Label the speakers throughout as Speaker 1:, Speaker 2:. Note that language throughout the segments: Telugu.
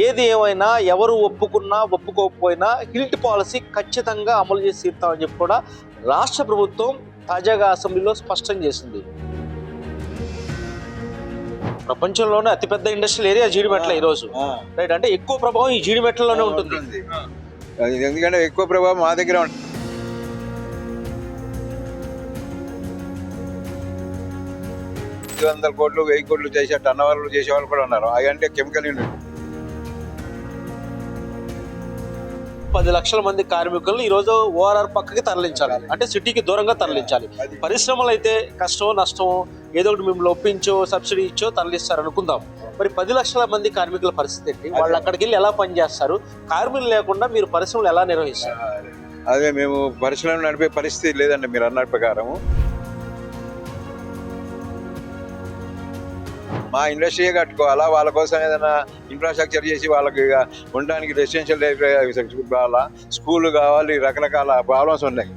Speaker 1: ఏది ఏమైనా ఎవరు ఒప్పుకున్నా ఒప్పుకోకపోయినా హిల్ట్ పాలసీ ఖచ్చితంగా అమలు చేసి తీరుతామని చెప్పి కూడా రాష్ట్ర ప్రభుత్వం తాజాగా అసెంబ్లీలో స్పష్టం చేసింది. ప్రపంచంలోనే అతిపెద్ద ఇండస్ట్రియల్ ఏరియా జీడిమెట్ల ఈరోజు, రైట్? అంటే ఎక్కువ ప్రభావం ఈ జీడిమెట్లలోనే ఉంటుంది.
Speaker 2: ఎందుకంటే ఎక్కువ ప్రభావం మా దగ్గర ఉంటుంది. 500 కోట్లు 1000 కోట్లు చేసే టర్నోవర్లు చేసేవాళ్ళు కూడా ఉన్నారు. అవి అంటే కెమికల్ యూనిట్.
Speaker 1: 10 లక్షల మంది కార్మికులను ఈరోజు ఓఆర్ఆర్ పక్కకి తరలించాలి, అంటే సిటీకి దూరంగా తరలించాలి. పరిశ్రమలు అయితే కష్టమో నష్టమో ఏదో ఒకటి మిమ్మల్ని ఒప్పించో సబ్సిడీ ఇచ్చో తరలిస్తారు అనుకుందాం. మరి 10 లక్షల మంది కార్మికుల పరిస్థితి ఏంటి? వాళ్ళు అక్కడికి వెళ్ళి ఎలా పనిచేస్తారు? కార్మికులు లేకుండా మీరు పరిశ్రమలు ఎలా నిర్వహిస్తారు?
Speaker 2: అదే మేము పరిశ్రమలు నడిపే పరిస్థితి లేదండి మీరు అన్న ప్రకారం. మా ఇండస్ట్రీయే కట్టుకోవాలా, వాళ్ళ కోసం ఏదైనా ఇన్ఫ్రాస్ట్రక్చర్ చేసి వాళ్ళకి ఉండడానికి రెసిడెన్షియల్ కావాలా, స్కూల్ కావాలి, రకరకాల ప్రాబ్లమ్స్ ఉన్నాయి.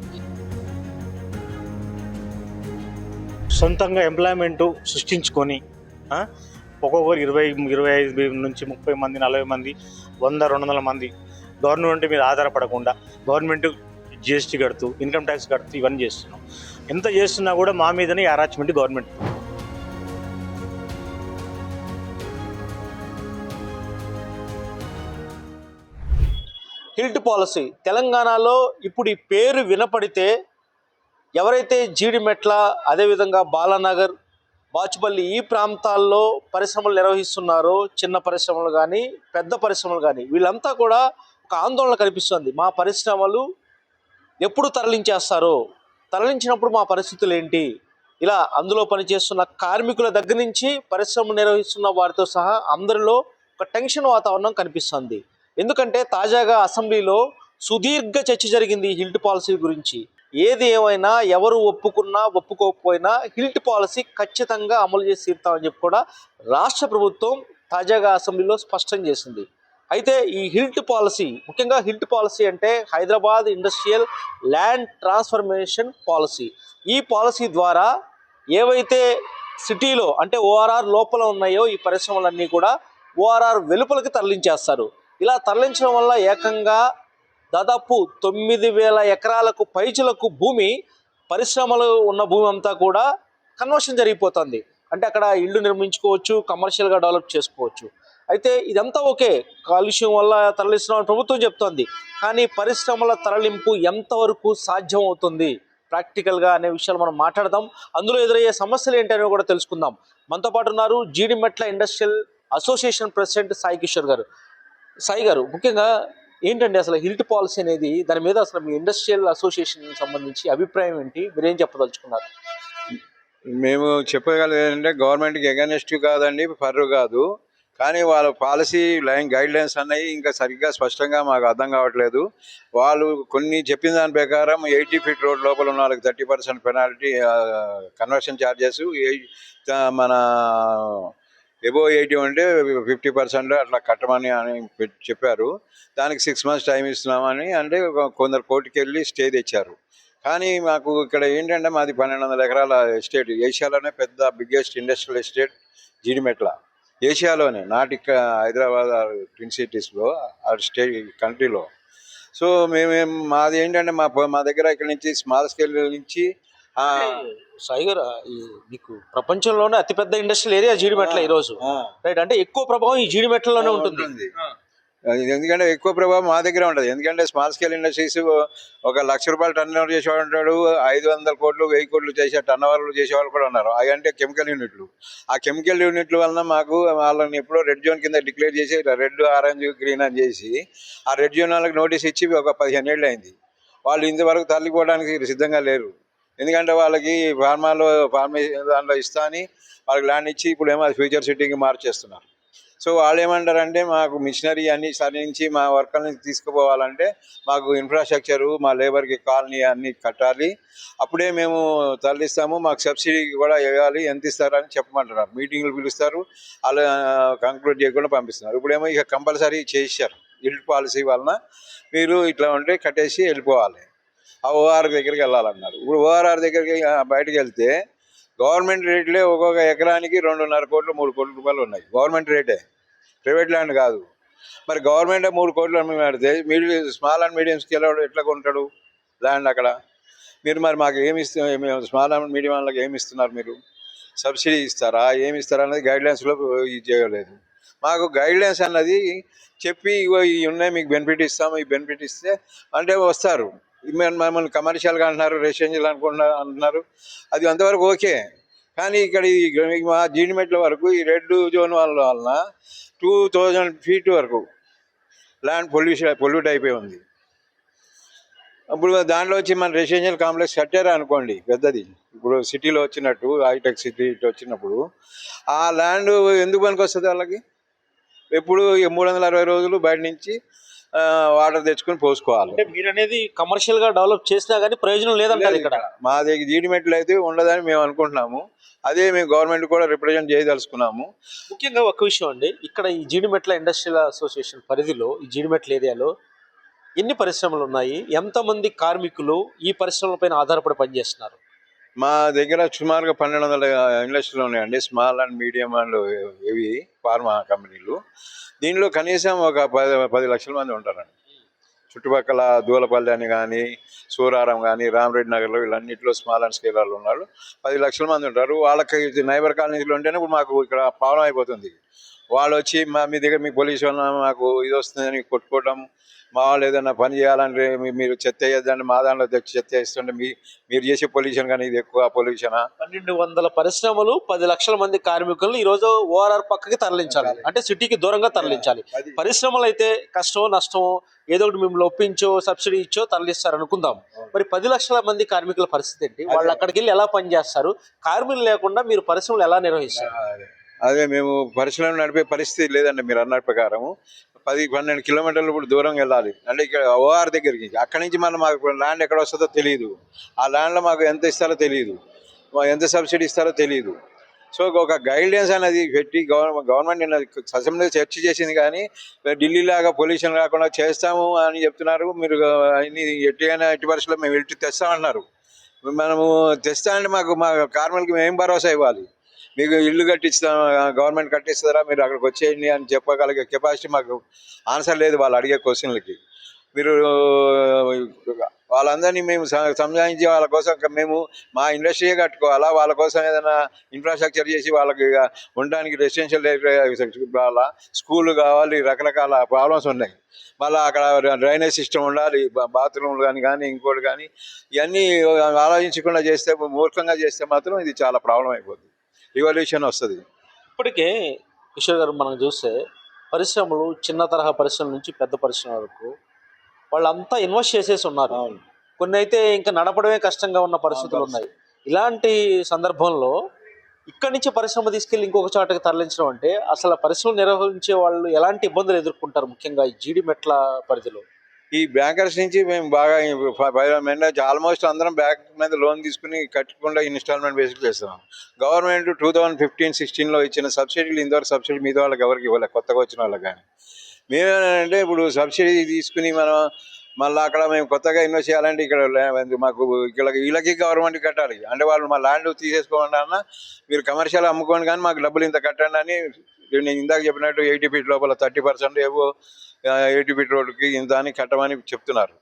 Speaker 3: సొంతంగా ఎంప్లాయ్మెంట్ సృష్టించుకొని ఒక్కొక్కరు 25 నుంచి 30 మంది 40 మంది 100-200 మంది గవర్నమెంట్ మీద ఆధారపడకుండా గవర్నమెంట్ జిఎస్టీ కడుతూ ఇన్కమ్ ట్యాక్స్ కడుతూ ఇవన్నీ చేస్తున్నాం. ఎంత చేస్తున్నా కూడా మా మీదనే అరాచ్మెంట్ గవర్నమెంట్.
Speaker 1: హిల్ట్ పాలసీ తెలంగాణలో ఇప్పుడు ఈ పేరు వినపడితే ఎవరైతే జీడిమెట్ల, అదేవిధంగా బాలానగర్, బాచుపల్లి ఈ ప్రాంతాల్లో పరిశ్రమలు నిర్వహిస్తున్నారో, చిన్న పరిశ్రమలు కానీ పెద్ద పరిశ్రమలు కానీ, వీళ్ళంతా కూడా ఒక ఆందోళన కనిపిస్తుంది. మా పరిశ్రమలు ఎప్పుడు తరలించేస్తారో, తరలించినప్పుడు మా పరిస్థితులు ఏంటి? ఇలా అందులో పనిచేస్తున్న కార్మికుల దగ్గర నుంచి పరిశ్రమలు నిర్వహిస్తున్న వారితో సహా అందరిలో ఒక టెన్షన్ వాతావరణం కనిపిస్తుంది. ఎందుకంటే తాజాగా అసెంబ్లీలో సుదీర్ఘ చర్చ జరిగింది హిల్ట్ పాలసీ గురించి. ఏది ఏమైనా ఎవరు ఒప్పుకున్నా ఒప్పుకోకపోయినా హిల్ట్ పాలసీ ఖచ్చితంగా అమలు చేసి తీరుతామని చెప్పి కూడా రాష్ట్ర ప్రభుత్వం తాజాగా అసెంబ్లీలో స్పష్టం చేసింది. అయితే ఈ హిల్ట్ పాలసీ, ముఖ్యంగా హిల్ట్ పాలసీ అంటే Hyderabad industrial land transformation policy. ఈ పాలసీ ద్వారా ఏవైతే సిటీలో అంటే ఓఆర్ఆర్ లోపల ఉన్నాయో ఈ పరిశ్రమలన్నీ కూడా ఓఆర్ఆర్ వెలుపలకి తరలించేస్తారు. ఇలా తరలించడం వల్ల ఏకంగా దాదాపు 9,000 ఎకరాలకు పైచులకు భూమి, పరిశ్రమలు ఉన్న భూమి అంతా కూడా కన్వర్షన్ జరిగిపోతుంది. అంటే అక్కడ ఇళ్ళు నిర్మించుకోవచ్చు, కమర్షియల్గా డెవలప్ చేసుకోవచ్చు. అయితే ఇదంతా ఓకే, కాలుష్యం వల్ల తరలిస్తున్నామని ప్రభుత్వం చెప్తోంది. కానీ పరిశ్రమల తరలింపు ఎంతవరకు సాధ్యం అవుతుంది ప్రాక్టికల్గా అనే విషయాలు మనం మాట్లాడదాం. అందులో ఎదురయ్యే సమస్యలు ఏంటనేవి కూడా తెలుసుకుందాం. మనతో పాటు ఉన్నారు Jeedimetla industrial association president Sai Kishore గారు. సాయి గారు, ముఖ్యంగా ఏంటండి అసలు హిల్ట్ పాలసీ అనేది, దాని మీద అసలు మీ ఇండస్ట్రియల్ అసోసియేషన్ సంబంధించి అభిప్రాయం ఏంటి? మీరేం చెప్పదలుచుకున్నారు?
Speaker 2: మేము చెప్పగలిగేది ఏంటంటే గవర్నమెంట్కి ఎగనెస్ట్ కాదండి, ఫర్ కాదు. కానీ వాళ్ళ పాలసీ గైడ్ లైన్స్ అన్నవి ఇంకా సరిగ్గా స్పష్టంగా మాకు అర్థం కావట్లేదు. వాళ్ళు కొన్ని చెప్పిన దాని ప్రకారం 80 ఫీట్ రోడ్ లోపల ఉన్న వాళ్ళకి 30% పెనాల్టీ, కన్వర్షన్ ఛార్జెస్, మన ఎబో 80 అంటే 50% అట్లా కట్టమని అని చెప్పారు. దానికి 6 months టైం ఇస్తున్నామని అంటే కొందరు కోర్టుకి వెళ్ళి స్టే తెచ్చారు. కానీ మాకు ఇక్కడ ఏంటంటే మాది 1200 ఎకరాల ఎస్టేట్, ఏషియాలోనే పెద్ద బిగ్గెస్ట్ ఇండస్ట్రియల్ ఎస్టేట్ జీడిమెట్ల, ఏషియాలోనే, నాట్ ఇక్కడ హైదరాబాద్ ట్విన్ సిటీస్లో ఆ స్టేట్ కంట్రీలో. సో మాది ఏంటంటే మా దగ్గర ఇక్కడ నుంచి స్మాల్ స్కేల్ నుంచి.
Speaker 1: సాయి గారు, మీకు ప్రపంచంలోనే అతిపెద్ద ఇండస్ట్రియల్ ఏరియా జీడిమెట్ల ఈరోజు, రైట్? అంటే ఎక్కువ ప్రభావం ఈ జీడిమెట్లలోనే ఉంటుంది.
Speaker 2: ఎందుకంటే ఎక్కువ ప్రభావం మా దగ్గర ఉంటుంది. ఎందుకంటే స్మాల్ స్కేల్ ఇండస్ట్రీస్ ఒక ₹1,00,000 టర్న్ ఓవర్ చేసేవాడు ఉంటాడు, 500 కోట్లు 1000 కోట్లు చేసే టర్న్ ఓవర్లు చేసేవాళ్ళు కూడా ఉన్నారు. అవి అంటే కెమికల్ యూనిట్లు. ఆ కెమికల్ యూనిట్ల వలన మాకు వాళ్ళని ఎప్పుడో రెడ్ జోన్ కింద డిక్లేర్ చేసి, రెడ్, ఆరెంజ్, గ్రీన్ అని చేసి ఆ రెడ్ జోన్ వాళ్ళకి నోటీస్ ఇచ్చి ఒక 15 ఏళ్ళు అయింది. వాళ్ళు ఇంతవరకు తరలిపోవడానికి సిద్ధంగా లేరు. ఎందుకంటే వాళ్ళకి ఫార్మేషన్ దాంట్లో ఇస్తా అని వాళ్ళకి ల్యాండ్ ఇచ్చి ఇప్పుడు ఏమో ఫ్యూచర్ సిటీకి మార్చేస్తున్నారు. సో వాళ్ళు ఏమంటారంటే మాకు మిషనరీ అన్ని సరించి మా వర్కర్ని తీసుకుపోవాలంటే మాకు ఇన్ఫ్రాస్ట్రక్చరు, మా లేబర్కి కాలనీ అన్నీ కట్టాలి, అప్పుడే మేము తరలిస్తాము, మాకు సబ్సిడీ కూడా ఇవ్వాలి, ఎంత ఇస్తారని చెప్పమంటున్నారు. మీటింగ్లు పిలుస్తారు, వాళ్ళు కంక్లూడ్ చేయకుండా పంపిస్తున్నారు. ఇప్పుడేమో ఇక కంపల్సరీ చేశారు. హిల్ట్ పాలసీ వలన మీరు ఇట్లా ఉంటే కట్టేసి వెళ్ళిపోవాలి, ఆ ఓఆర్ దగ్గరికి వెళ్ళాలన్నారు. ఇప్పుడు ఓఆర్ఆర్ దగ్గరికి బయటకు వెళ్తే గవర్నమెంట్ రేట్లే ఒక్కొక్క ఎకరానికి 2.5 కోట్లు 3 కోట్ల రూపాయలు ఉన్నాయి. గవర్నమెంట్ రేటే, ప్రైవేట్ ల్యాండ్ కాదు. మరి గవర్నమెంట్ 3 కోట్లు పెడితే స్మాల్ అండ్ మీడియం స్కేల్ ఎట్లా కొంటాడు ల్యాండ్ అక్కడ? మీరు మరి మాకు ఏమి స్మాల్ అండ్ మీడియం వాళ్ళకి ఏమి ఇస్తున్నారు? మీరు సబ్సిడీ ఇస్తారా, ఏమి ఇస్తారా అనేది గైడ్లైన్స్లో ఇది చేయలేదు. మాకు గైడ్లైన్స్ అన్నది చెప్పి ఇగో ఇవి ఉన్నాయి, మీకు బెనిఫిట్ ఇస్తాము, ఈ బెనిఫిట్ ఇస్తే అంటే వస్తారు. మమ్మల్ని కమర్షియల్గా అంటున్నారు, రెసిడెన్షియల్ అంటున్నారు. అది అంతవరకు ఓకే. కానీ ఇక్కడ మా జీడిమెట్ల వరకు ఈ రెడ్ జోన్ వలన 2000 ఫీట్ వరకు ల్యాండ్ పొల్యూట్ అయిపోయి ఉంది. ఇప్పుడు దాంట్లో వచ్చి మన రెసిడెన్షియల్ కాంప్లెక్స్ కట్టారా అనుకోండి పెద్దది, ఇప్పుడు సిటీలో వచ్చినట్టు హైటెక్ సిటీ వచ్చినప్పుడు ఆ ల్యాండ్ ఎందుకు పనికి వస్తుంది వాళ్ళకి? ఎప్పుడు 360 రోజులు బయట నుంచి వాటర్ తెచ్చుకొని పోసుకోవాలి.
Speaker 1: అంటే మీరు అనేది కమర్షియల్ గా డెవలప్ చేసినా కానీ ప్రయోజనం లేదంటారు ఇక్కడ.
Speaker 2: మా దగ్గర జీడిమెట్లు అయితే ఉండదని మేము అనుకుంటున్నాము. అదే మేము గవర్నమెంట్ కూడా రిప్రజెంట్ చేయదలుచుకున్నాము.
Speaker 1: ముఖ్యంగా ఒక విషయం అండి, ఇక్కడ ఈ జీడిమెట్ల ఇండస్ట్రియల్ అసోసియేషన్ పరిధిలో ఈ జీడిమెట్ల ఏరియాలో ఎన్ని పరిశ్రమలు ఉన్నాయి, ఎంతమంది కార్మికులు ఈ పరిశ్రమలపైన ఆధారపడి పనిచేస్తున్నారు?
Speaker 2: మా దగ్గర సుమారుగా 1200 ఇండస్ట్రీలు ఉన్నాయండి, స్మాల్ అండ్ మీడియం అండ్ ఇవి ఫార్మా కంపెనీలు. దీనిలో కనీసం ఒక 10 లక్షల మంది ఉంటారండి. చుట్టుపక్కల దూలపల్లి అని కానీ, సూరారం కానీ, రామరెడ్డి నగర్లో వీళ్ళన్నింటిలో స్మాల్ అండ్ స్కేల్ వాళ్ళు ఉన్నారు. 10 లక్షల మంది ఉంటారు. వాళ్ళకి నైబర్ కాలనీలో ఉంటేనే ఇప్పుడు మాకు ఇక్కడ ప్రాబ్లం అయిపోతుంది. వాళ్ళు వచ్చి మీ దగ్గర మీ పోలీసు వాళ్ళు మాకు ఇది వస్తుందని కొట్టుకోవడం, మా వాళ్ళు ఏదైనా పని చేయాలంటే మీరు చెత్త వేయద్దండి, మా దాంట్లో తెచ్చి చెత్త వేస్తుంటే మీరు చేసే పొల్యూషన్ కానీ ఇది ఎక్కువ పొల్యూషనా?
Speaker 1: 1200 పరిశ్రమలు 10 లక్షల మంది కార్మికులను ఈ రోజు ఓఆర్ఆర్ పక్కకి తరలించాలి, అంటే సిటీకి దూరంగా తరలించాలి. పరిశ్రమలు అయితే కష్టమో నష్టమో ఏదో ఒకటి మిమ్మల్ని ఒప్పించో సబ్సిడీ ఇచ్చో తరలిస్తారు అనుకుందాం. మరి 10 లక్షల మంది కార్మికుల పరిస్థితి ఏంటి? వాళ్ళు అక్కడికి వెళ్ళి ఎలా పనిచేస్తారు? కార్మికులు లేకుండా మీరు పరిశ్రమలు ఎలా నిర్వహిస్తారు?
Speaker 2: అదే మేము పరిశ్రమలు నడిపే పరిస్థితి లేదండి. మీరు అన్న ప్రకారము 10-12 కిలోమీటర్లు ఇప్పుడు దూరం వెళ్ళాలి. అంటే ఇక్కడ ఓఆర్ దగ్గరికి, అక్కడి నుంచి మనం మాకు ల్యాండ్ ఎక్కడ వస్తుందో తెలియదు. ఆ ల్యాండ్లో మాకు ఎంత ఇస్తారో తెలియదు, ఎంత సబ్సిడీ ఇస్తారో తెలియదు. సో ఒక గైడ్లైన్స్ అనేది పెట్టి గవర్నమెంట్ అసెంబ్లీలో చర్చ చేసింది, కానీ ఢిల్లీ లాగా పొల్యూషన్ రాకుండా చేస్తాము అని చెప్తున్నారు. మీరు ఎట్టి పరిస్థితుల్లో మేము వెళ్ళి తెస్తామన్నారు. మనము తెస్తామంటే మా కార్మికులకి మేము భరోసా ఇవ్వాలి. మీకు ఇల్లు కట్టిస్తాం, గవర్నమెంట్ కట్టిస్తారా, మీరు అక్కడికి వచ్చేయండి అని చెప్పగలిగే కెపాసిటీ మాకు ఆన్సర్ లేదు వాళ్ళు అడిగే క్వశ్చన్లకి. మీరు వాళ్ళందరినీ మేము సంజాయించి వాళ్ళ కోసం మేము మా ఇండస్ట్రీయే కట్టుకోవాలా, వాళ్ళ కోసం ఏదైనా ఇన్ఫ్రాస్ట్రక్చర్ చేసి వాళ్ళకి ఉండడానికి రెసిడెన్షియల్ కావాలా, స్కూల్ కావాలి, రకరకాల ప్రాబ్లమ్స్ ఉన్నాయి. మళ్ళీ అక్కడ డ్రైనేజ్ సిస్టమ్ ఉండాలి, బాత్రూమ్లు కానీ ఇంకోటి కానీ, ఇవన్నీ ఆలోచించకుండా చేస్తే, మూర్ఖంగా చేస్తే మాత్రం ఇది చాలా ప్రాబ్లం అయిపోతుంది, రివల్యూషన్ వస్తుంది.
Speaker 1: ఇప్పటికే కిషోర్ గారు మనం చూస్తే పరిశ్రమలు చిన్న తరహా పరిశ్రమల నుంచి పెద్ద పరిశ్రమ వరకు వాళ్ళంతా ఇన్వెస్ట్ చేసేసి ఉన్నారు. కొన్ని అయితే ఇంకా నడపడమే కష్టంగా ఉన్న పరిస్థితులు ఉన్నాయి. ఇలాంటి సందర్భంలో ఇక్కడి నుంచి పరిశ్రమ తీసుకెళ్ళి ఇంకొక చోటకి తరలించడం అంటే అసలు పరిశ్రమ నిర్వహించే వాళ్ళు ఎలాంటి ఇబ్బందులు ఎదుర్కొంటారు? ముఖ్యంగా ఈ జీడిమెట్ల పరిధిలో
Speaker 2: ఈ బ్యాంకర్స్ నుంచి మేము బాగా ఆల్మోస్ట్ అందరం బ్యాంక్ మీద లోన్ తీసుకుని కట్టకుండా ఇన్స్టాల్మెంట్ బేసిక్ చేస్తున్నాం. గవర్నమెంట్ 2015-16లో ఇచ్చిన సబ్సిడీలు ఇంతవరకు సబ్సిడీ మీద వాళ్ళకి ఎవరికి ఇవ్వలేదు, కొత్తగా వచ్చిన వాళ్ళకి. కానీ మేమేంటంటే ఇప్పుడు సబ్సిడీ తీసుకుని మనం మళ్ళీ అక్కడ మేము కొత్తగా ఇన్వెస్ట్ చేయాలంటే ఇక్కడ మాకు ఇక్కడ వీళ్ళకి గవర్నమెంట్ కట్టాలి. అంటే వాళ్ళు మా ల్యాండ్ తీసేసుకోండి అన్న, మీరు కమర్షియల్ అమ్ముకోండి కానీ మాకు డబ్బులు ఇంత కట్టండి అని. నేను ఇందాక చెప్పినట్టు 80 ఫీట్ లోపల 30% ఏవో 80 ఫీట్ రోడ్డుకి ఇంత అని కట్టమని చెప్తున్నారు.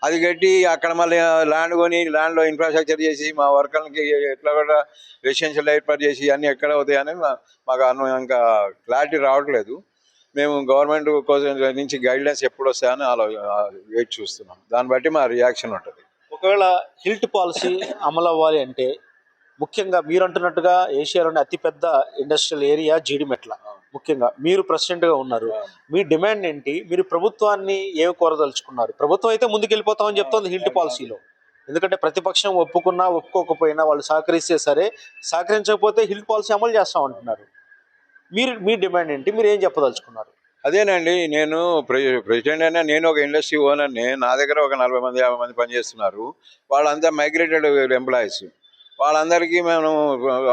Speaker 2: అది కట్టి అక్కడ మళ్ళీ ల్యాండ్ కొని ల్యాండ్లో ఇన్ఫ్రాస్ట్రక్చర్ చేసి మా వర్కర్లకి ఎట్లా కూడా రెసిడెన్షియల్ ఏర్పాటు చేసి అన్నీ ఎక్కడ అవుతాయని మాకు ఇంకా క్లారిటీ రావట్లేదు. మేము గవర్నమెంట్ కోసం నుంచి గైడ్లైన్స్ ఎప్పుడు వస్తాయని వెయిట్ చూస్తున్నాం. దాన్ని బట్టి మా రియాక్షన్ ఉంటుంది.
Speaker 1: ఒకవేళ హిల్ట్ పాలసీ అమలు అవ్వాలి అంటే ముఖ్యంగా మీరు అంటున్నట్టుగా ఏషియాలోని అతిపెద్ద ఇండస్ట్రియల్ ఏరియా జీడిమెట్ల, ముఖ్యంగా మీరు ప్రెసిడెంట్గా ఉన్నారు. మీ డిమాండ్ ఏంటి? మీరు ప్రభుత్వాన్ని ఏమి కోరదలుచుకున్నారు? ప్రభుత్వం అయితే ముందుకెళ్ళిపోతామని చెప్తోంది హిల్ట్ పాలసీలో. ఎందుకంటే ప్రతిపక్షం ఒప్పుకున్నా ఒప్పుకోకపోయినా వాళ్ళు సహకరిస్తే సరే, సహకరించకపోతే హిల్ట్ పాలసీ అమలు చేస్తామంటున్నారు. మీ డిమాండ్ ఏంటి? మీరు ఏం చెప్పదలుచుకున్నారు?
Speaker 2: అదేనండి, నేను ప్రెసిడెంట్ అయినా నేను ఒక ఇండస్ట్రీ ఓనర్ని. నా దగ్గర ఒక 40 మంది 50 మంది పనిచేస్తున్నారు. వాళ్ళంతా మైగ్రేటెడ్ ఎంప్లాయీస్. వాళ్ళందరికీ మేము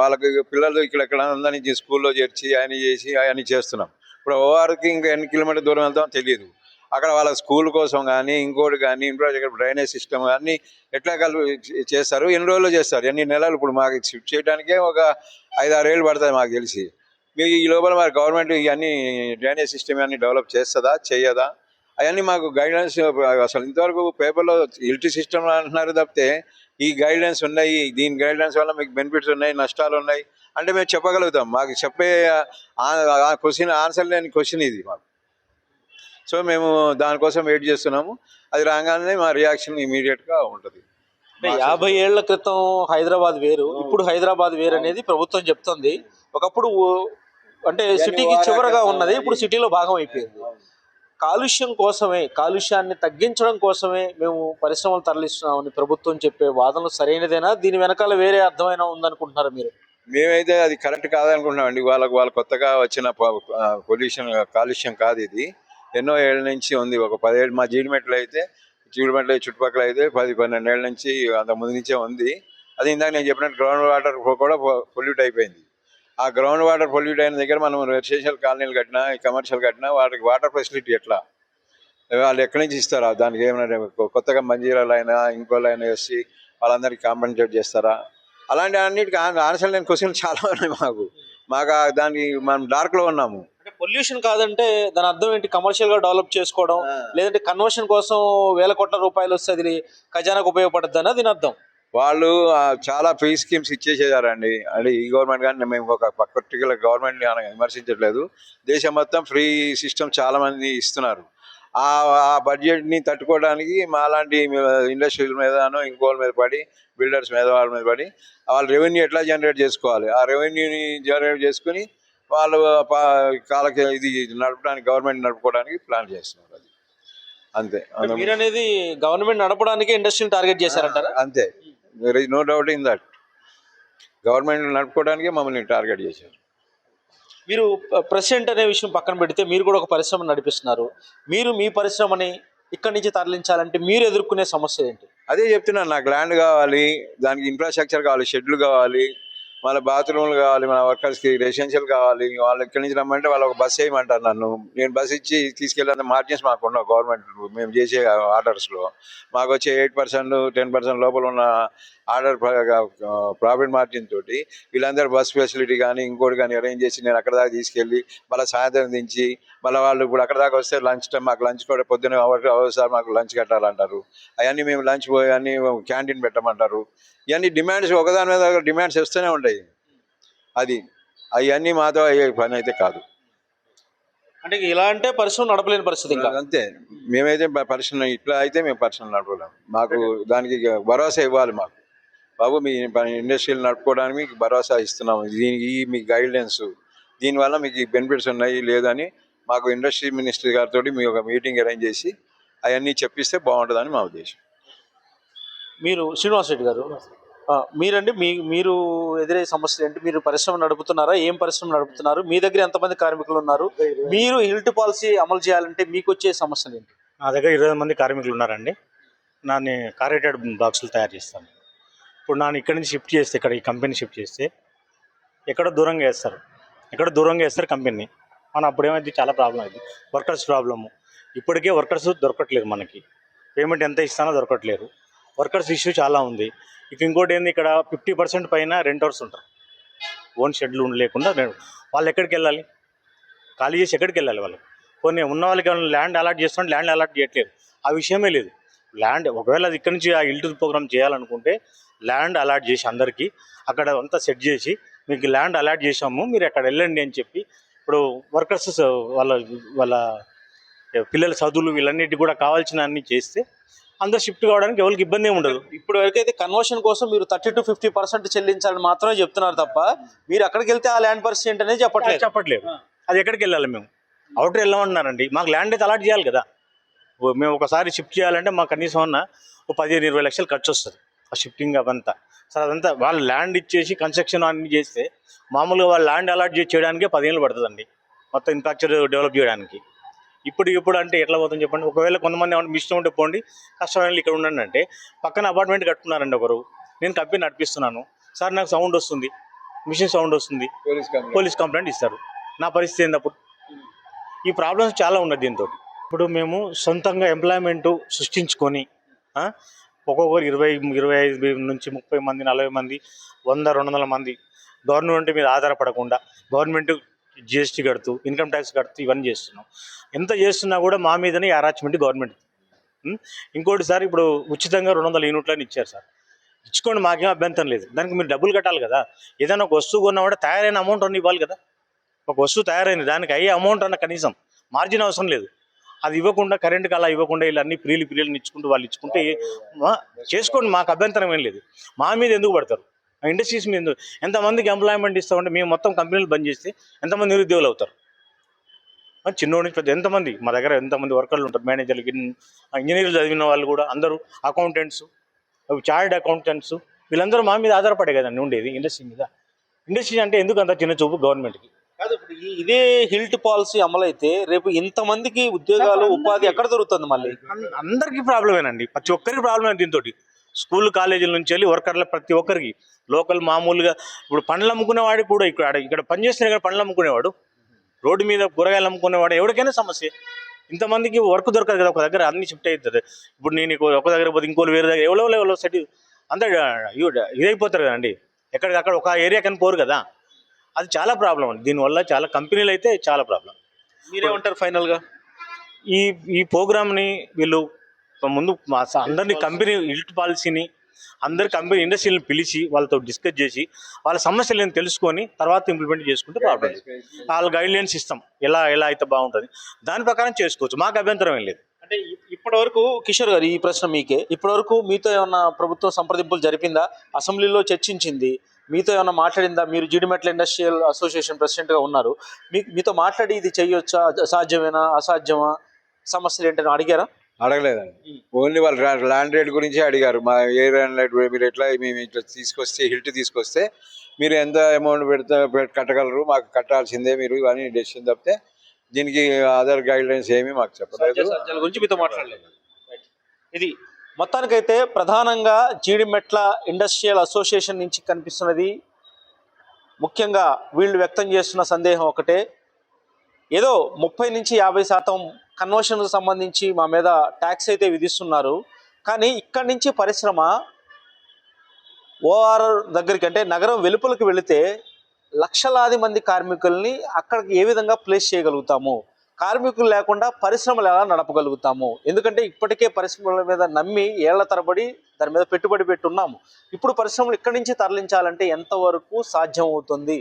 Speaker 2: వాళ్ళకి పిల్లలు ఇక్కడ అందరినీ స్కూల్లో చేర్చి ఆయన చేసి అవన్నీ చేస్తున్నాం. ఇప్పుడు ఓఆర్కి ఇంకా ఎన్ని కిలోమీటర్ దూరం వెళ్తామో తెలియదు. అక్కడ వాళ్ళ స్కూల్ కోసం కానీ ఇంకోటి కానీ ఇన్ఫ్రాస్ట్రక్చర్ డ్రైనేజ్ సిస్టమ్ కానీ ఎట్లా చేస్తారు, ఎన్ని రోజుల్లో చేస్తారు, ఎన్ని నెలలు. ఇప్పుడు మాకు షిఫ్ట్ చేయడానికే ఒక 5-6 ఏళ్ళు పడుతుంది మాకు తెలిసి. మీ ఈ లోపల మరి గవర్నమెంట్ ఇవన్నీ డ్రైనేజ్ సిస్టమ్ అన్ని డెవలప్ చేస్తుందా చేయదా అవన్నీ మాకు గైడ్లైన్స్ అసలు ఇంతవరకు పేపర్లో ఎలక్ట్రిసిటీ సిస్టమ్ అంటున్నారు తప్పితే ఈ గైడ్లైన్స్ ఉన్నాయి, దీని గైడ్లైన్స్ వల్ల మీకు బెనిఫిట్స్ ఉన్నాయి, నష్టాలు ఉన్నాయి అంటే మేము చెప్పగలుగుతాం. మాకు చెప్పే క్వశ్చన్ ఆన్సర్ లేని క్వశ్చన్ ఇది మాకు. సో మేము దానికోసం వెయిట్ చేస్తున్నాము. అది రాగానే మా రియాక్షన్ ఇమీడియట్గా ఉంటుంది.
Speaker 1: అంటే 50 ఏళ్ల క్రితం హైదరాబాద్ వేరు, ఇప్పుడు హైదరాబాద్ వేరు అనేది ప్రభుత్వం చెప్తుంది. ఒకప్పుడు అంటే సిటీకి చివరగా ఉన్నది, ఇప్పుడు సిటీలో భాగం అయిపోయింది. కాలుష్యం కోసమే, కాలుష్యాన్ని తగ్గించడం కోసమే మేము పరిశ్రమలు తరలిస్తున్నామని ప్రభుత్వం చెప్పే వాదనలు సరైనదేనా? దీని వెనకాల వేరే అర్థమైనా ఉందనుకుంటున్నారా మీరు?
Speaker 2: మేమైతే అది కరెక్ట్ కాదనుకుంటున్నామండి. వాళ్ళు కొత్తగా వచ్చిన కాలుష్యం కాదు ఇది. ఎన్నో ఏళ్ళ నుంచి ఉంది. ఒక 10 ఏళ్ళు మా జీడిమెట్లు చుట్టుపక్కల అయితే 10-12 ఏళ్ళ నుంచి అంత ముందు నుంచే ఉంది. అది ఇందాక నేను చెప్పినట్టు గ్రౌండ్ వాటర్ కూడా పొల్యూట్ అయిపోయింది. ఆ గ్రౌండ్ వాటర్ పొల్యూట్ అయిన దగ్గర మనం రెసిడెన్షియల్ కాలనీలు కట్టినా, కమర్షియల్ కట్టినా వాటికి వాటర్ ఫెసిలిటీ ఎట్లా, వాళ్ళు ఎక్కడి నుంచి ఇస్తారా? దానికి ఏమైనా కొత్తగా మంజీరాలు అయినా ఇంకోళ్ళు అయినా వేసి వాళ్ళందరికీ కాంపన్సేట్ చేస్తారా? అలాంటి అన్నిటికీ ఆన్సర్ లేని క్వశ్చన్లు చాలా ఉన్నాయి మాకు దానికి మనం డార్క్లో ఉన్నాము.
Speaker 1: అంటే పొల్యూషన్ కాదంటే దాని అర్థం ఏంటి? కమర్షియల్ గా డెవలప్ చేసుకోవడం, లేదంటే కన్వర్షన్ కోసం వేల కోట్ల రూపాయలు వస్తే అది ఖజానాకు ఉపయోగపడుతుంది అని దీని అర్థం.
Speaker 2: వాళ్ళు చాలా ఫ్రీ స్కీమ్స్ ఇచ్చేసేదారండి. అంటే ఈ గవర్నమెంట్ కానీ మేము ఒక పర్టికులర్ గవర్నమెంట్ని విమర్శించట్లేదు. దేశం మొత్తం ఫ్రీ సిస్టమ్ చాలా మంది ఇస్తున్నారు. ఆ బడ్జెట్ని తట్టుకోవడానికి మాలాంటి ఇండస్ట్రీల మీదనో ఇంకోళ్ళ మీద పడి, బిల్డర్స్ మీద వాళ్ళ మీద పడి వాళ్ళు రెవెన్యూ ఎట్లా జనరేట్ చేసుకోవాలి, ఆ రెవెన్యూని జనరేట్ చేసుకుని వాళ్ళు కాలకి ఇది నడపడానికి, గవర్నమెంట్ నడుపుకోవడానికి ప్లాన్ చేస్తున్నారు. అది అంతే.
Speaker 1: మీరు అనేది గవర్నమెంట్ నడపడానికి ఇండస్ట్రీని టార్గెట్ చేశారంటారా?
Speaker 2: అంతే, there is no doubt in that. Government నడుపుకోవడానికి మమ్మల్ని టార్గెట్ చేశారు.
Speaker 1: మీరు ప్రెసిడెంట్ అనే విషయం పక్కన పెడితే మీరు కూడా ఒక పరిశ్రమ నడిపిస్తున్నారు. మీరు మీ పరిశ్రమని ఇక్కడి నుంచి తరలించాలంటే మీరు ఎదుర్కొనే సమస్య ఏంటి?
Speaker 2: అదే చెప్తున్నాను, నాకు ల్యాండ్ కావాలి, దానికి ఇన్ఫ్రాస్ట్రక్చర్ కావాలి, షెడ్లు కావాలి, మన బాత్రూమ్లు కావాలి, మన వర్కర్స్కి రెసిడెన్షియల్ కావాలి. వాళ్ళు ఇక్కడి నుంచి రమ్మంటే వాళ్ళు ఒక బస్ వేయమంటారు నన్ను. నేను బస్ ఇచ్చి తీసుకెళ్ళేంత మార్జిన్స్ మాకు ఉన్న గవర్నమెంట్ మేము చేసే ఆర్డర్స్లో మాకు వచ్చే 8%, 10% లోపల ఉన్న ఆర్డర్ ప్రాఫిట్ మార్జిన్ తోటి వీళ్ళందరూ బస్ ఫెసిలిటీ కానీ ఇంకోటి కానీ అరేంజ్ చేసి నేను అక్కడ దాకా తీసుకెళ్ళి మళ్ళీ సాయంత్రం దించి మళ్ళీ వాళ్ళు ఇప్పుడు అక్కడ దాకా వస్తే లంచ్ టైం, మాకు లంచ్ కూడా పొద్దున్న సార్ మాకు లంచ్ కట్టాలంటారు. అవన్నీ మేము లంచ్ పోయి అన్నీ క్యాంటీన్ పెట్టమంటారు. ఇవన్నీ డిమాండ్స్ ఒకదాని మీద డిమాండ్స్ వస్తూనే ఉంటాయి. అవన్నీ మాతో అయ్యే పని అయితే కాదు.
Speaker 1: అంటే ఇలా అంటే పరిశ్రమ నడపలేని పరిస్థితి ఇంకా.
Speaker 2: అంతే, మేమైతే పరిశ్రమ ఇట్లా అయితే మేము పరిశ్రమ నడపలేము. మాకు దానికి భరోసా ఇవ్వాలి. మాకు బాబు మీ ఇండస్ట్రీలు నడుపుకోవడానికి మీకు భరోసా ఇస్తున్నాము, దీనికి మీ గైడ్లైన్స్, దీనివల్ల మీకు బెనిఫిట్స్ ఉన్నాయి లేదని మాకు ఇండస్ట్రీ మినిస్టర్ గారితో మీ ఒక మీటింగ్ అరేంజ్ చేసి అవన్నీ చెప్పిస్తే బాగుంటుందని మా ఉద్దేశం.
Speaker 1: మీరు శ్రీనివాస్ రెడ్డి గారు, మీరండి మీరు ఎదురయ్యే సమస్యలు ఏంటి? మీరు పరిశ్రమ నడుపుతున్నారా? ఏం పరిశ్రమ నడుపుతున్నారు? మీ దగ్గర ఎంతమంది కార్మికులు ఉన్నారు? మీరు హిల్ట్ పాలసీ అమలు చేయాలంటే మీకు వచ్చే సమస్యలు ఏంటి?
Speaker 3: నా దగ్గర 20 మంది కార్మికులు ఉన్నారండి. నేను కార్రేటెడ్ బాక్సులు తయారు చేస్తాను. ఇప్పుడు నేను ఇక్కడి నుంచి షిఫ్ట్ చేస్తే, ఇక్కడ ఈ కంపెనీ షిఫ్ట్ చేస్తే ఎక్కడో దూరంగా వేస్తారు కంపెనీ. మనం అప్పుడు ఏమైంది, చాలా ప్రాబ్లం అయింది. Workers problem. ఇప్పటికే వర్కర్స్ దొరకట్లేదు, మనకి పేమెంట్ ఎంత ఇస్తానో దొరకట్లేదు. వర్కర్స్ ఇష్యూ చాలా ఉంది. ఇక ఇంకోటి ఏంది, ఇక్కడ 50% పైన రెంటర్స్ ఉంటారు. ఓన్ షెడ్లు లేకుండా వాళ్ళు ఎక్కడికి వెళ్ళాలి? ఖాళీ చేసి ఎక్కడికి వెళ్ళాలి వాళ్ళు? కొన్ని ఉన్న వాళ్ళకి ల్యాండ్ అలాట్ చేస్తుంటే ల్యాండ్ అలాట్ చేయట్లేదు. ఆ విషయమే లేదు. ల్యాండ్ ఒకవేళ అది ఇక్కడ నుంచి ఆ ఇల్టు ప్రోగ్రామ్ చేయాలనుకుంటే ల్యాండ్ అలాట్ చేసి అందరికీ అక్కడ అంతా సెట్ చేసి మీకు ల్యాండ్ అలాట్ చేసాము, మీరు అక్కడ వెళ్ళండి అని చెప్పి ఇప్పుడు వర్కర్స్ వాళ్ళ పిల్లల చదువులు వీళ్ళన్నిటి కూడా కావాల్సిన అన్ని చేస్తే అందరూ షిఫ్ట్ కావడానికి ఎవరికి ఇబ్బంది ఏమి ఉండదు.
Speaker 1: ఇప్పుడు వరకైతే కన్వర్షన్ కోసం మీరు 30-50% చెల్లించాలని మాత్రమే చెప్తున్నారు తప్ప మీరు అక్కడికి వెళ్తే ఆ ల్యాండ్ పర్సెంట్ అనేది
Speaker 3: చెప్పట్లేదు. అది ఎక్కడికి వెళ్ళాలి? మేము అవుటర్ వెళ్ళమంటున్నారండి. మాకు ల్యాండ్ అయితే అలాట్ చేయాలి కదా. మేము ఒకసారి షిఫ్ట్ చేయాలంటే మాకు కనీసం ఉన్న 15-20 లక్షలు ఖర్చు వస్తుంది ఆ షిఫ్టింగ్ అవంతా. సరే, అదంతా వాళ్ళు ల్యాండ్ ఇచ్చేసి కన్స్ట్రక్షన్ అన్ని చేస్తే మామూలుగా వాళ్ళు ల్యాండ్ అలాట్ చేయడానికి 10 ఏళ్ళు పడుతుందండి మొత్తం ఇన్ఫ్రాస్ట్రక్చర్ డెవలప్ చేయడానికి. ఇప్పుడు అంటే ఎట్లా పోతుంది చెప్పండి? ఒకవేళ కొంతమంది ఏమన్నా మిషన్ ఉంటే పోండి, కష్టమైన ఇక్కడ ఉండండి అంటే పక్కన అపార్ట్మెంట్ కట్టుకున్నారండి ఒకరు. నేను కంపెనీ నడిపిస్తున్నాను సార్, నాకు సౌండ్ వస్తుంది, మిషన్ సౌండ్ వస్తుంది, పోలీస్ కంప్లైంట్ ఇస్తారు. నా పరిస్థితి ఏంటప్పుడు? ఈ ప్రాబ్లమ్స్ చాలా ఉన్నాయి దీంతో. ఇప్పుడు మేము సొంతంగా ఎంప్లాయ్మెంట్ సృష్టించుకొని ఒక్కొక్కరు 25 నుంచి 30 మంది, 40 మంది, 100-200 మంది గవర్నమెంట్ మీద ఆధారపడకుండా, గవర్నమెంట్ జిఎస్టీ కడుతూ ఇన్కమ్ ట్యాక్స్ కడుతూ ఇవన్నీ చేస్తున్నాం. ఎంత చేస్తున్నా కూడా మా మీదనే అరాచ్మెంట్ గవర్నమెంట్. ఇంకోటి సార్, ఇప్పుడు ఉచితంగా 200 యూనిట్లని ఇచ్చారు సార్. ఇచ్చుకోండి, మాకేం అభ్యంతరం లేదు. దానికి మీరు డబ్బులు కట్టాలి కదా. ఏదైనా ఒక వస్తువు కొన్నా కూడా తయారైన అమౌంట్ అన్న ఇవ్వాలి కదా. ఒక వస్తువు తయారైంది, దానికి అయ్యే అమౌంట్ అన్న కనీసం మార్జిన్ అవసరం లేదు. అది ఇవ్వకుండా, కరెంట్కి అలా ఇవ్వకుండా ఇలా అన్ని ప్రీలు ఇచ్చుకుంటూ వాళ్ళు ఇచ్చుకుంటే చేసుకోండి, మాకు అభ్యంతరం ఏం లేదు. మా మీద ఎందుకు పడతారు? ఇండస్ట్రీస్ మీద ఎంతమందికి ఎంప్లాయ్మెంట్ ఇస్తామంటే మేము మొత్తం కంపెనీలు బంద్ చేస్తే ఎంతమంది నిరుద్యోగులు అవుతారు? చిన్నోడి నుంచి పెద్ద ఎంతమంది మా దగ్గర ఎంతమంది వర్కర్లు ఉంటారు, మేనేజర్లు, ఇంజనీర్లు చదివిన వాళ్ళు కూడా అందరూ, అకౌంటెంట్స్, చార్టెడ్ అకౌంటెంట్స్, వీళ్ళందరూ మా మీద ఆధారపడే కదండి ఉండేది ఇండస్ట్రీ మీద. ఇండస్ట్రీ అంటే ఎందుకు అంత చిన్న చూపు గవర్నమెంట్కి?
Speaker 1: కాదు, ఇప్పుడు ఇదే హిల్ట్ పాలసీ అమలైతే రేపు ఇంతమందికి ఉద్యోగాలు, ఉపాధి ఎక్కడ దొరుకుతుంది? మళ్ళీ
Speaker 3: అందరికీ ప్రాబ్లమేనండి, ప్రతి ఒక్కరికి ప్రాబ్లమే దీంతో. స్కూల్ కాలేజీల నుంచి వెళ్ళి వర్కర్ల ప్రతి ఒక్కరికి, లోకల్ మామూలుగా ఇప్పుడు పండ్లు అమ్ముకునేవాడికి కూడా ఇక్కడ పనిచేస్తున్న ఇక్కడ పండ్లు అమ్ముకునేవాడు, రోడ్డు మీద కూరగాయలు అమ్ముకునేవాడు, ఎవరికైనా సమస్య. ఇంతమందికి వర్క్ దొరకదు కదా, ఒక దగ్గర అన్ని షిఫ్ట్ అవుతుంది. ఇప్పుడు నేను ఒక దగ్గర పోతే ఇంకోళ్ళు వేరే దగ్గర ఎవరో సెట్ అంతా ఇదైపోతారు కదండి. ఎక్కడికక్కడ ఒక ఏరియా కానీ పోరు కదా. అది చాలా ప్రాబ్లం అండి. దీనివల్ల చాలా కంపెనీలు అయితే చాలా ప్రాబ్లం.
Speaker 1: మీరేమంటారు ఫైనల్గా?
Speaker 3: ఈ ప్రోగ్రామ్ని వీళ్ళు ముందు అందరినీ కంపెనీ హిల్ట్ పాలసీని అందరి కంపెనీ ఇండస్ట్రీలను పిలిచి వాళ్ళతో డిస్కస్ చేసి వాళ్ళ సమస్యలను తెలుసుకొని తర్వాత ఇంప్లిమెంట్ చేసుకుంటే ప్రాబ్లం. వాళ్ళ గైడ్లైన్స్ ఇస్తాం, ఎలా అయితే బాగుంటుంది, దాని ప్రకారం చేసుకోవచ్చు, మాకు అభ్యంతరం ఏం లేదు.
Speaker 1: అంటే ఇప్పటివరకు కిషోర్ గారు, ఈ ప్రశ్న మీకే, ఇప్పటివరకు మీతో ఏమన్నా ప్రభుత్వం సంప్రదింపులు జరిపిందా? అసెంబ్లీలో చర్చించింది, మీతో ఏమన్నా మాట్లాడిందా? మీరు జీడిమెట్ల ఇండస్ట్రియల్ అసోసియేషన్ ప్రెసిడెంట్గా ఉన్నారు, మీతో మాట్లాడి ఇది చెయ్యొచ్చా, సాధ్యమేనా, అసాధ్యమా, సమస్యలు ఏంటని అడిగారా?
Speaker 2: అడగలేదండి. ఓన్లీ వాళ్ళు ల్యాండ్ రేట్ గురించే అడిగారు. మా ఏరియా మీరు ఎట్లా మేము ఇట్లా తీసుకొస్తే హిల్ట్ తీసుకొస్తే మీరు ఎంత అమౌంట్ కట్టగలరు, మాకు కట్టాల్సిందే మీరు అని డెసిషన్ తప్పితే దీనికి అదర్ గైడ్ లైన్స్ ఏమీ మాకు చెప్పలేదు.
Speaker 1: గురించి మీతో మాట్లాడలేదు. ఇది మొత్తానికైతే ప్రధానంగా జీడిమెట్ల ఇండస్ట్రియల్ అసోసియేషన్ నుంచి కనిపిస్తున్నది, ముఖ్యంగా వీళ్ళు వ్యక్తం చేస్తున్న సందేహం ఒకటే, ఏదో 30 నుంచి 50% కన్వర్షన్కు సంబంధించి మా మీద ట్యాక్స్ అయితే విధిస్తున్నారు, కానీ ఇక్కడి నుంచి పరిశ్రమ ఓఆర్ దగ్గరికి అంటే నగరం వెలుపలకు వెళితే లక్షలాది మంది కార్మికుల్ని అక్కడికి ఏ విధంగా ప్లేస్ చేయగలుగుతాము, కార్మికులు లేకుండా పరిశ్రమలు ఎలా నడపగలుగుతాము? ఎందుకంటే ఇప్పటికే పరిశ్రమల మీద నమ్మి ఏళ్ల తరబడి దాని మీద పెట్టుబడి పెట్టున్నాము. ఇప్పుడు పరిశ్రమలు ఇక్కడి నుంచి తరలించాలంటే ఎంతవరకు సాధ్యం అవుతుంది?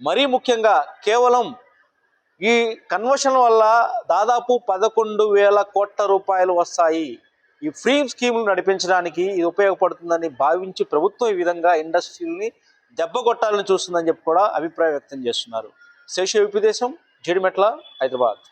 Speaker 1: మరీ ముఖ్యంగా కేవలం ఈ కన్వర్షన్ వల్ల దాదాపు 11,000 కోట్ల రూపాయలు వస్తాయి. ఈ ఫ్రీ స్కీములు నడిపించడానికి ఇది ఉపయోగపడుతుందని భావించి ప్రభుత్వం ఈ విధంగా ఇండస్ట్రీని దెబ్బ కొట్టాలని చూస్తుందని చెప్పి కూడా అభిప్రాయం వ్యక్తం చేస్తున్నారు. శేషు విపదేశం, జీడిమెట్ల, హైదరాబాద్.